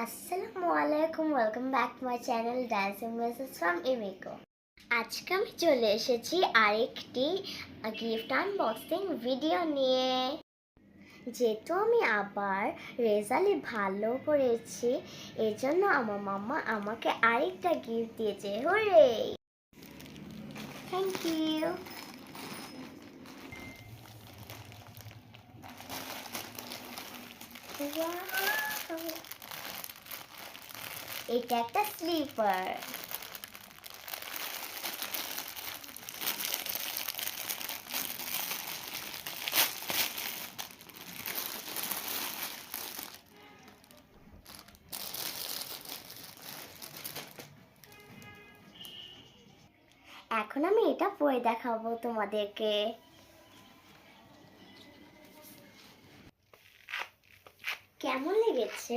আসসালামু আলাইকুম, welcome back to my channel dancing message from Imiko. আজকে আমি চলে এসেছি আরেকটি গিফট আনবক্সিং ভিডিও নিয়ে। যেহেতু আমি আবার রেজাল্টে ভালো করেছি, এর জন্য আমার মাম্মা আমাকে আরেকটা গিফট দিয়েছে। হুররে! Thank you. এটা একটা স্লিপার। এখন আমি এটা পরে দেখাবো তোমাদেরকে। কেমন লেগেছে